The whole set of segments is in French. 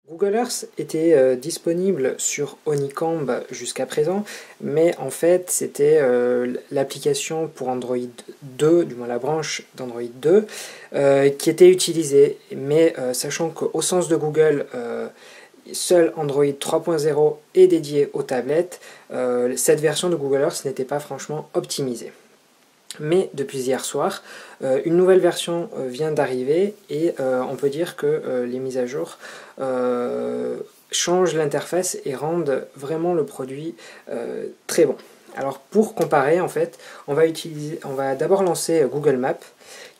Google Earth était disponible sur Honeycomb jusqu'à présent, mais en fait c'était l'application pour Android 2, du moins la branche d'Android 2, qui était utilisée. Mais sachant qu'au sens de Google, seul Android 3.0 est dédié aux tablettes, cette version de Google Earth n'était pas franchement optimisée. Mais depuis hier soir, une nouvelle version vient d'arriver et on peut dire que les mises à jour changent l'interface et rendent vraiment le produit très bon. Alors pour comparer, en fait, on va d'abord lancer Google Maps,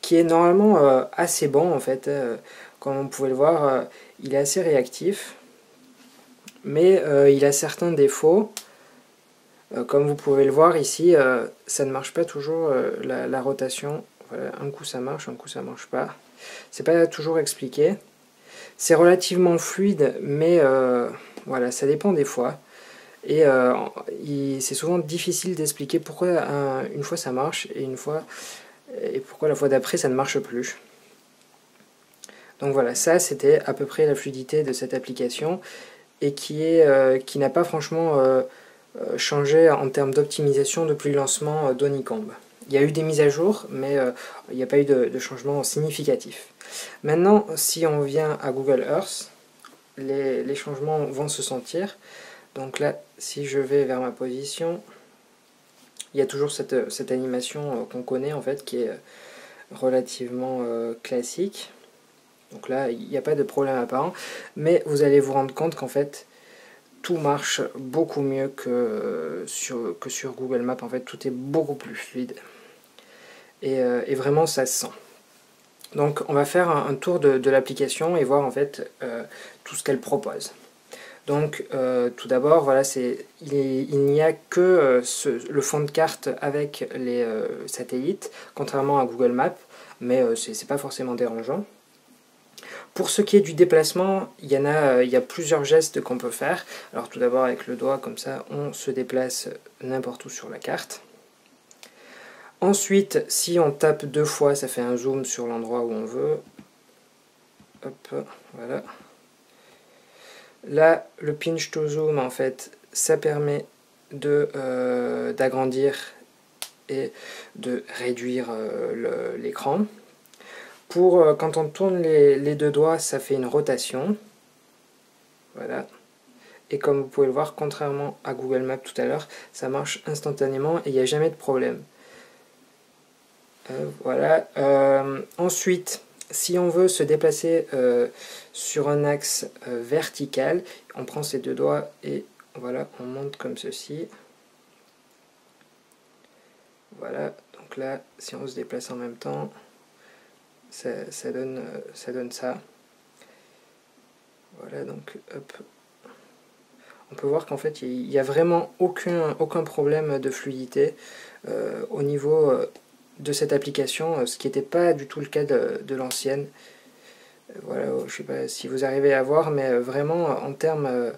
qui est normalement assez bon en fait. Comme vous pouvez le voir, il est assez réactif, mais il a certains défauts. Comme vous pouvez le voir ici, ça ne marche pas toujours la rotation. Voilà, un coup ça marche, un coup ça marche pas. C'est pas toujours expliqué. C'est relativement fluide, mais voilà, ça dépend des fois. Et c'est souvent difficile d'expliquer pourquoi une fois ça marche et pourquoi la fois d'après ça ne marche plus. Donc voilà, ça c'était à peu près la fluidité de cette application et qui n'a pas franchement changé en termes d'optimisation depuis le lancement d'Honeycomb. Il y a eu des mises à jour, mais il n'y a pas eu de changement significatif. Maintenant, si on vient à Google Earth, les changements vont se sentir. Donc là, si je vais vers ma position, il y a toujours cette animation qu'on connaît en fait, qui est relativement classique. Donc là, il n'y a pas de problème apparent, mais vous allez vous rendre compte qu'en fait, tout marche beaucoup mieux que sur Google Maps. En fait, tout est beaucoup plus fluide. Et vraiment, ça se sent. Donc, on va faire un tour de l'application et voir en fait tout ce qu'elle propose. Donc, tout d'abord, voilà, il n'y a que le fond de carte avec les satellites, contrairement à Google Maps, mais c'est pas forcément dérangeant. Pour ce qui est du déplacement, il y a plusieurs gestes qu'on peut faire. Alors tout d'abord avec le doigt, comme ça, on se déplace n'importe où sur la carte. Ensuite, si on tape deux fois, ça fait un zoom sur l'endroit où on veut. Hop, voilà. Là, le pinch to zoom, en fait, ça permet d'agrandir et de réduire l'écran. Quand on tourne les deux doigts, ça fait une rotation. Voilà. Et comme vous pouvez le voir, contrairement à Google Maps tout à l'heure, ça marche instantanément et il n'y a jamais de problème. Voilà. Ensuite, si on veut se déplacer sur un axe vertical, on prend ses deux doigts et voilà, on monte comme ceci. Voilà. Donc là, si on se déplace en même temps, ça donne ça. Voilà, donc hop. On peut voir qu'en fait, il n'y a vraiment aucun problème de fluidité au niveau de cette application, ce qui n'était pas du tout le cas de l'ancienne. Voilà, je ne sais pas si vous arrivez à voir, mais vraiment, en termes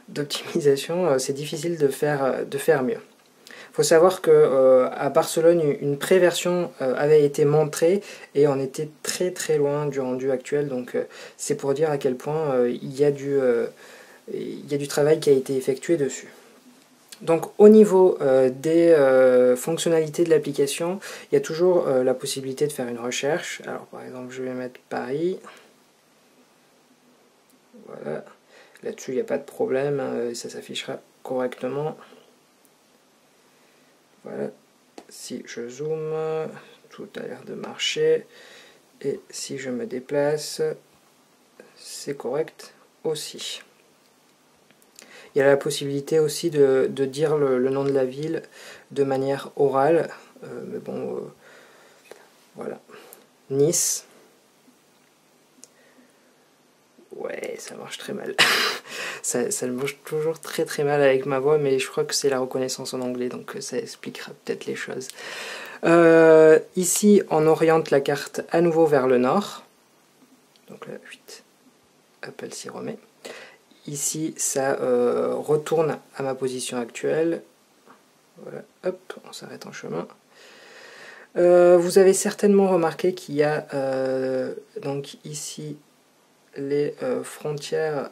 d'optimisation, c'est difficile de faire mieux. Il faut savoir qu'à Barcelone, une pré-version avait été montrée et on était très très loin du rendu actuel, donc c'est pour dire à quel point il y a du travail qui a été effectué dessus. Donc au niveau des fonctionnalités de l'application, il y a toujours la possibilité de faire une recherche. Alors par exemple, je vais mettre Paris. Voilà. Là-dessus, il n'y a pas de problème, ça s'affichera correctement. Voilà. Si je zoome, tout a l'air de marcher. Et si je me déplace, c'est correct aussi. Il y a la possibilité aussi de dire le nom de la ville de manière orale. Mais bon, voilà. Nice. Ouais, ça marche très mal. ça marche toujours très très mal avec ma voix, mais je crois que c'est la reconnaissance en anglais, donc ça expliquera peut-être les choses. Ici, on oriente la carte à nouveau vers le nord. Donc là, 8. Hop, elle s'y remet. Ici, ça retourne à ma position actuelle. Voilà, hop, on s'arrête en chemin. Vous avez certainement remarqué qu'il y a donc ici les frontières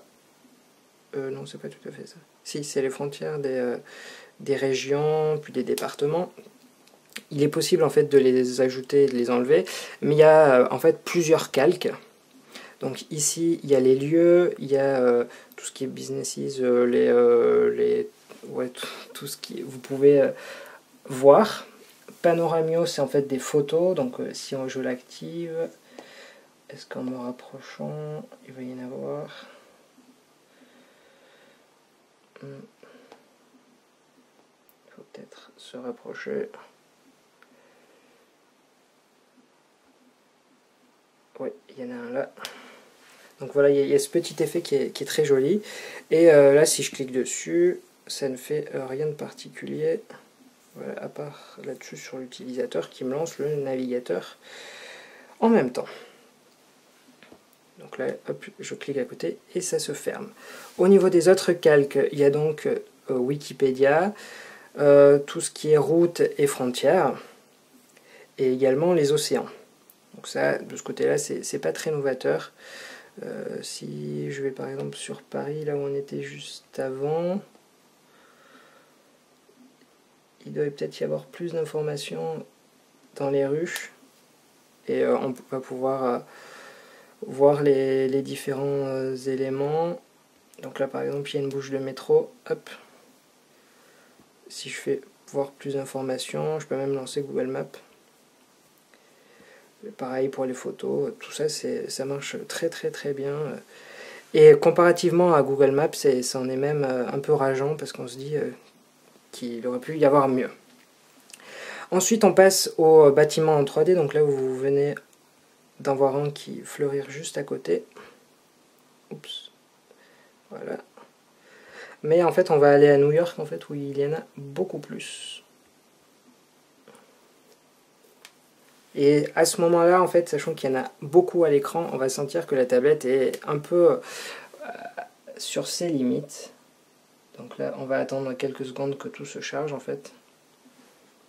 non, c'est pas tout à fait ça. Si, c'est les frontières des régions, puis des départements. Il est possible en fait de les ajouter et de les enlever, mais il y a en fait plusieurs calques. Donc ici, il y a les lieux, il y a tout ce qui est businesses, ouais, tout ce qui vous pouvez voir. Panoramio, c'est en fait des photos, donc si je l'active, est-ce qu'en me rapprochant, il va y en avoir? Il faut peut-être se rapprocher. Oui, il y en a un là. Donc voilà, il y a ce petit effet qui est très joli. Et là, si je clique dessus, ça ne fait rien de particulier. Voilà, à part là-dessus sur l'utilisateur qui me lance le navigateur en même temps. Donc là, hop, je clique à côté et ça se ferme. Au niveau des autres calques, il y a donc Wikipédia, tout ce qui est routes et frontières, et également les océans. Donc ça, de ce côté-là, c'est pas très novateur. Si je vais par exemple sur Paris, là où on était juste avant, il doit peut-être y avoir plus d'informations dans les rues, et on va pouvoir voir les différents éléments. Donc là par exemple il y a une bouche de métro, hop. Si je fais voir plus d'informations, je peux même lancer Google Maps. Pareil pour les photos, tout ça ça marche très bien. Et comparativement à Google Maps, ça en est même un peu rageant parce qu'on se dit qu'il aurait pu y avoir mieux. Ensuite on passe au bâtiment en 3D, donc là où vous venez d'en voir un qui fleurir juste à côté. Oups. Voilà. Mais en fait on va aller à New York en fait où il y en a beaucoup plus. Et à ce moment-là, en fait, sachant qu'il y en a beaucoup à l'écran, on va sentir que la tablette est un peu sur ses limites. Donc là, on va attendre quelques secondes que tout se charge en fait.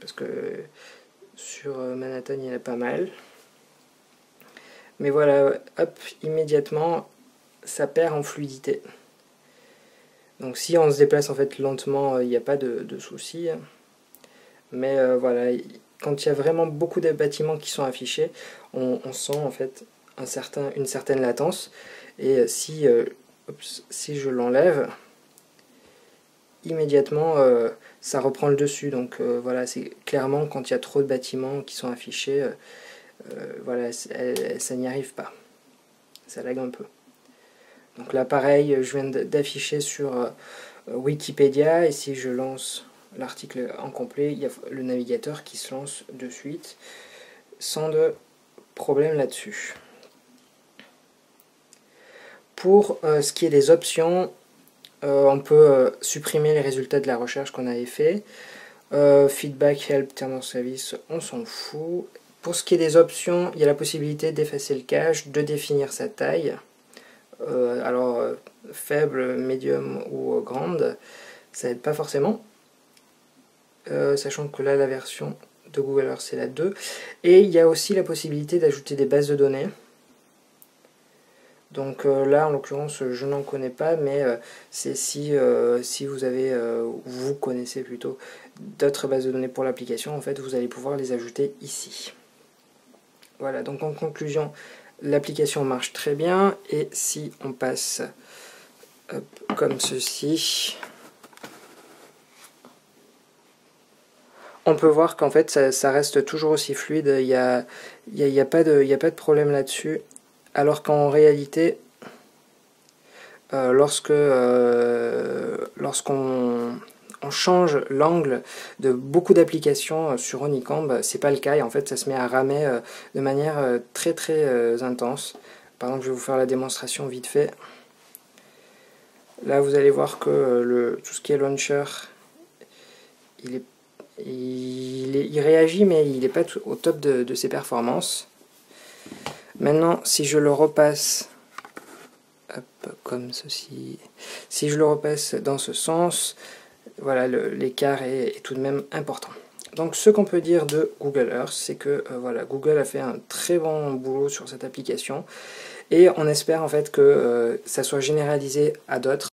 Parce que sur Manhattan, il y en a pas mal. Mais voilà, hop, immédiatement, ça perd en fluidité. Donc si on se déplace en fait lentement, il n'y a pas de souci. Mais voilà, quand il y a vraiment beaucoup de bâtiments qui sont affichés, on sent en fait une certaine latence. Et si je l'enlève, immédiatement ça reprend le dessus. Donc voilà, c'est clairement quand il y a trop de bâtiments qui sont affichés, voilà, ça n'y arrive pas. Ça lag un peu. Donc là pareil, je viens d'afficher sur Wikipédia, et si je lance l'article en complet, il y a le navigateur qui se lance de suite sans de problème là-dessus. Pour ce qui est des options, on peut supprimer les résultats de la recherche qu'on avait fait. Feedback, help, termes of service, on s'en fout. Pour ce qui est des options, il y a la possibilité d'effacer le cache, de définir sa taille. Alors faible, médium ou grande, ça n'aide pas forcément. Sachant que là la version de Google Earth c'est la 2. Et il y a aussi la possibilité d'ajouter des bases de données. Donc là en l'occurrence je n'en connais pas, mais c'est si vous connaissez plutôt d'autres bases de données pour l'application, en fait vous allez pouvoir les ajouter ici. Voilà, donc en conclusion, l'application marche très bien, et si on passe comme ceci, on peut voir qu'en fait ça reste toujours aussi fluide, il n'y a pas de problème là-dessus, alors qu'en réalité, lorsqu'on change l'angle de beaucoup d'applications sur Honeycomb, c'est pas le cas, et en fait ça se met à ramer de manière très intense. Par exemple, je vais vous faire la démonstration vite fait. Là vous allez voir que tout ce qui est launcher, il réagit, mais il n'est pas au top de ses performances. Maintenant, si je le repasse, hop, comme ceci, si je le repasse dans ce sens, voilà, l'écart est tout de même important. Donc ce qu'on peut dire de Google Earth, c'est que voilà, Google a fait un très bon boulot sur cette application, et on espère en fait que ça soit généralisé à d'autres.